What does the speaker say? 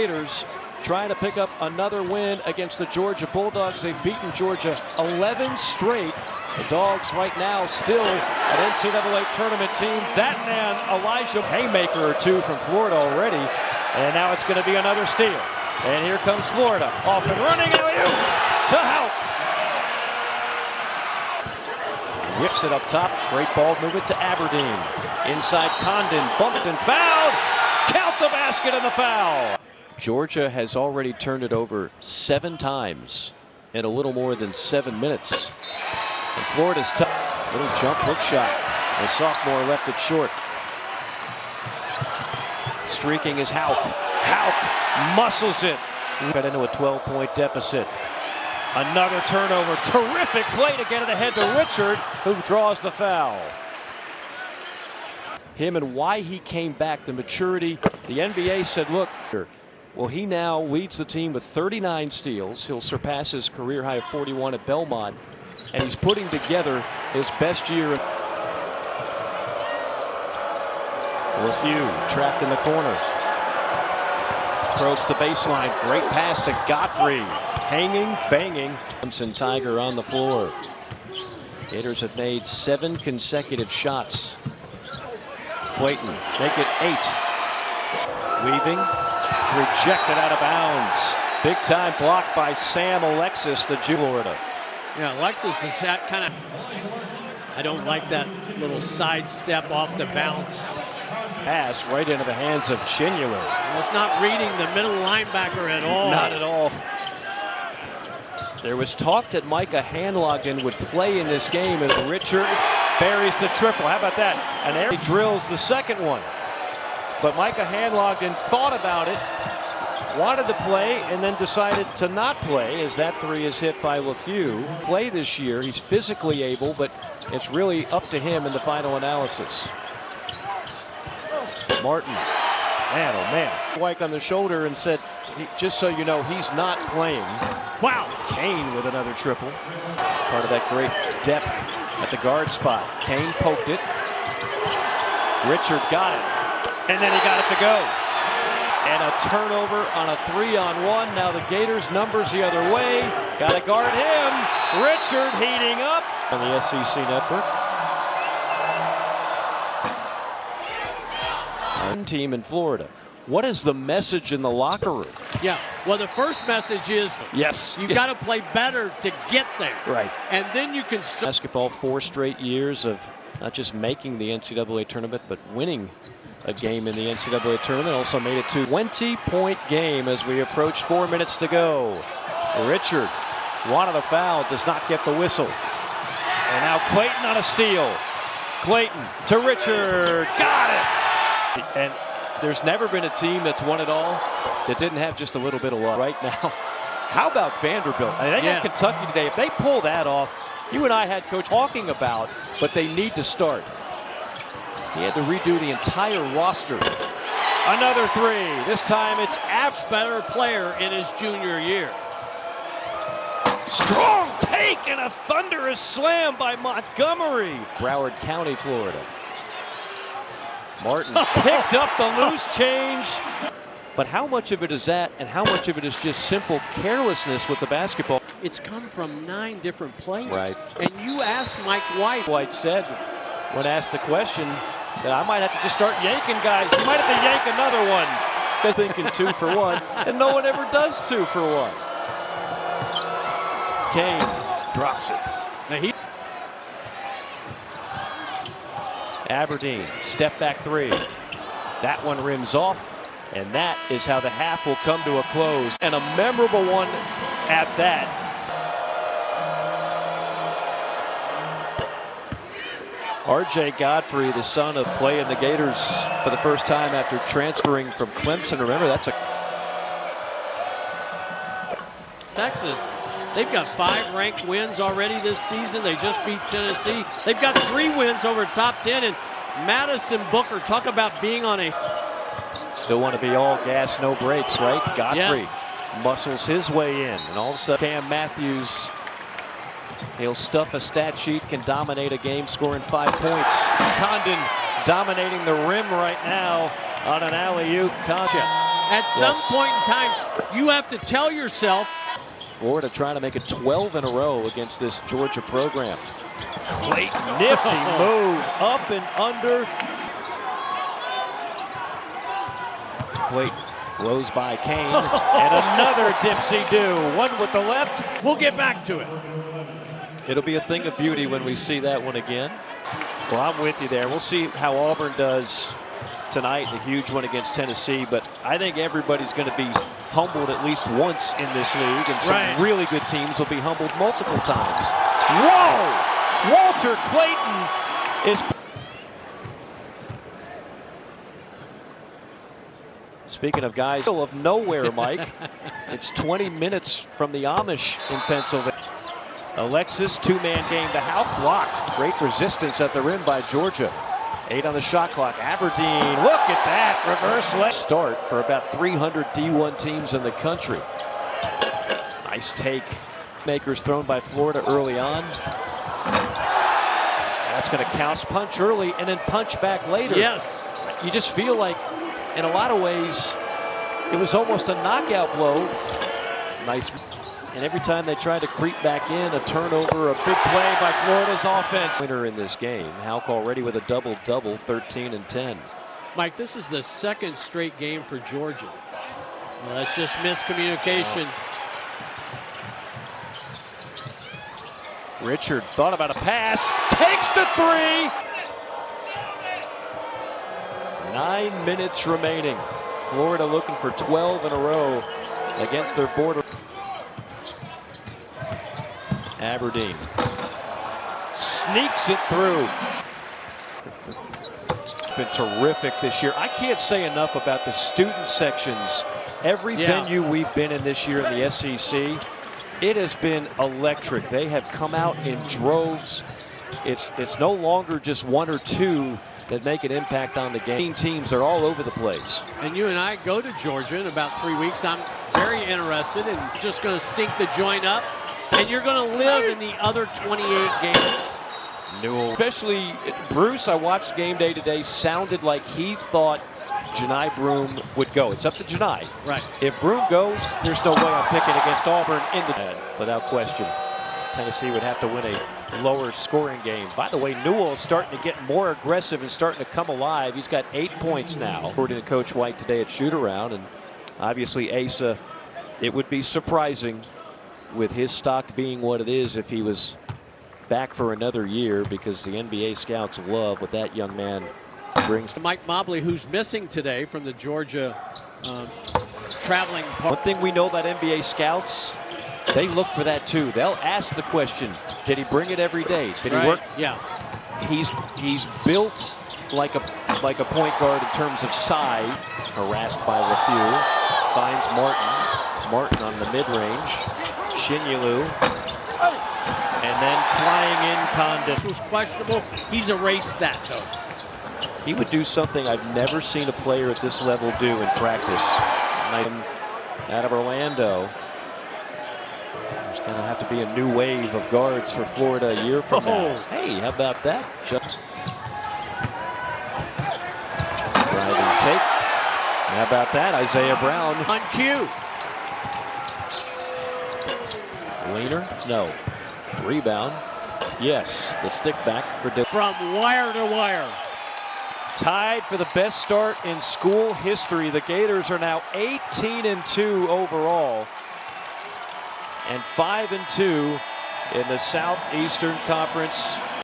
Gators trying to pick up another win against the Georgia Bulldogs. They've beaten Georgia 11 straight. The Dogs right now still an NCAA tournament team. That man, Elijah, haymaker or two from Florida already. And now it's going to be another steal. And here comes Florida. Off and running, alley-oop to help. Whips it up top. Great ball movement to Aberdeen. Inside Condon, bumped and fouled. Count the basket and the foul. Georgia has already turned it over 7 times in a little more than 7 minutes. And Florida's tough. Little jump hook shot. The sophomore left it short. Streaking is Houck. Houck muscles it. Got into a 12-point deficit. Another turnover. Terrific play to get it ahead to Richard, who draws the foul. Him and why he came back, the maturity. The NBA said, look, well, he now leads the team with 39 steals. He'll surpass his career high of 41 at Belmont. And he's putting together his best year. LeFew trapped in the corner. Probes the baseline. Great pass to Godfrey. Hanging, banging. Clemson Tiger on the floor. Gators have made 7 consecutive shots. Clayton, make it 8. Weaving, rejected out of bounds. Big time block by Sam Alexis, the Florida. Yeah, Alexis is kind of, I don't like that little sidestep off the bounce. Pass right into the hands of Chinua. Well, it's not reading the middle linebacker at all. Not at all. There was talk that Micah Hanlogden would play in this game as Richard buries the triple. How about that? And there he drills the second one. But Micah Hanlogden thought about it, wanted to play, and then decided to not play as that 3 is hit by LeFew. Play this year. He's physically able, but it's really up to him in the final analysis. Martin. Man, oh man. White on the shoulder and said, just so you know, he's not playing. Wow. Kane with another triple. Part of that great depth at the guard spot. Kane poked it. Richard got it. And then he got it to go. And a turnover on a 3-on-1. Now the Gators numbers the other way. Got to guard him. Richard heating up on the SEC network. Team in Florida. What is the message in the locker room? Yeah, well, the first message is yes, you've got to play better to get there. Right. And then you can basketball 4 straight years of not just making the NCAA tournament, but winning a game in the NCAA tournament. Also made it to a 20-point game as we approach 4 minutes to go. Richard wanted a foul, does not get the whistle. And now Clayton on a steal. Clayton to Richard, got it. And there's never been a team that's won it all that didn't have just a little bit of luck. Right now, how about Vanderbilt? I mean, they got Kentucky today. If they pull that off, you and I had Coach talking about, but they need to start. He had to redo the entire roster. Another 3. This time it's App's better player in his junior year. Strong take and a thunderous slam by Montgomery. Broward County, Florida. Martin picked up the loose change. But how much of it is that and how much of it is just simple carelessness with the basketball? It's come from 9 different players. Right. And you asked Mike White. White said, when asked the question, said, I might have to just start yanking guys. He might have to yank another one. They're thinking 2 for 1, and no one ever does 2 for 1. Kane drops it. Now Aberdeen, step back 3. That one rims off, and that is how the half will come to a close. And a memorable one at that. R.J. Godfrey, the son of playing the Gators for the first time after transferring from Clemson. Remember, that's a... Texas, they've got 5 ranked wins already this season. They just beat Tennessee. They've got 3 wins over top 10. And Madison Booker, talk about being on a... Still want to be all gas, no brakes, right? Godfrey muscles his way in. And all of a sudden, Cam Matthews, he'll stuff a stat sheet, can dominate a game, scoring 5 points. Condon dominating the rim right now on an alley-oop. At some point in time, you have to tell yourself. Florida trying to make it 12 in a row against this Georgia program. Clayton, nifty move, up and under. Clayton blows by Kane, and another dipsy-do. One with the left. We'll get back to it. It'll be a thing of beauty when we see that one again. Well, I'm with you there. We'll see how Auburn does tonight, a huge one against Tennessee, but I think everybody's going to be humbled at least once in this league, and some really good teams will be humbled multiple times. Whoa! Walter Clayton is... Speaking of guys of nowhere, Mike, it's 20 minutes from the Amish in Pennsylvania. Alexis, two-man game to Houck, blocked. Great resistance at the rim by Georgia. 8 on the shot clock. Aberdeen, look at that, reverse left start for about 300 D1 teams in the country. Nice take. Makers thrown by Florida early on. That's going to count. Punch early and then punch back later. Yes. You just feel like, in a lot of ways, it was almost a knockout blow. It's nice. And every time they try to creep back in, a turnover, a big play by Florida's offense. Winner in this game. Houck already with a double-double, 13 and 10. Mike, this is the second straight game for Georgia. Well, that's just miscommunication. Richard thought about a pass, takes the three. 9 minutes remaining. Florida looking for 12 in a row against their border. Aberdeen sneaks it through. It's been terrific this year. I can't say enough about the student sections. Every venue we've been in this year in the SEC, it has been electric. They have come out in droves. It's no longer just one or two that make an impact on the game. Teams are all over the place. And you and I go to Georgia in about 3 weeks. I'm very interested, and it's just going to stink the joint up. And you're going to live in the other 28 games. Newell, especially Bruce, I watched game day today, sounded like he thought Janai Broome would go. It's up to Janai. Right. If Broome goes, there's no way I'm picking against Auburn in the without question. Tennessee would have to win a lower scoring game. By the way, Newell is starting to get more aggressive and starting to come alive. He's got 8 points now, according to Coach White today at shoot-around. And obviously Asa, it would be surprising with his stock being what it is if he was back for another year, because the NBA scouts love what that young man brings. Mike Mobley, who's missing today from the Georgia traveling part. One thing we know about NBA scouts, they look for that too. They'll ask the question, did he bring it every day? Did he work? Yeah. He's built like a point guard in terms of size. Harassed by LeFew. Finds Martin. Martin on the mid-range. Shinyulu. And then flying in Condon. This was questionable. He's erased that, though. He would do something I've never seen a player at this level do in practice. Out of Orlando. There's going to have to be a new wave of guards for Florida a year from now. Hey, how about that? Just driving take. How about that? Isaiah Brown. On cue. Leaner? No. Rebound. Yes. The stick back for from wire to wire. Tied for the best start in school history. The Gators are now 18-2 overall and 5-2 in the Southeastern Conference.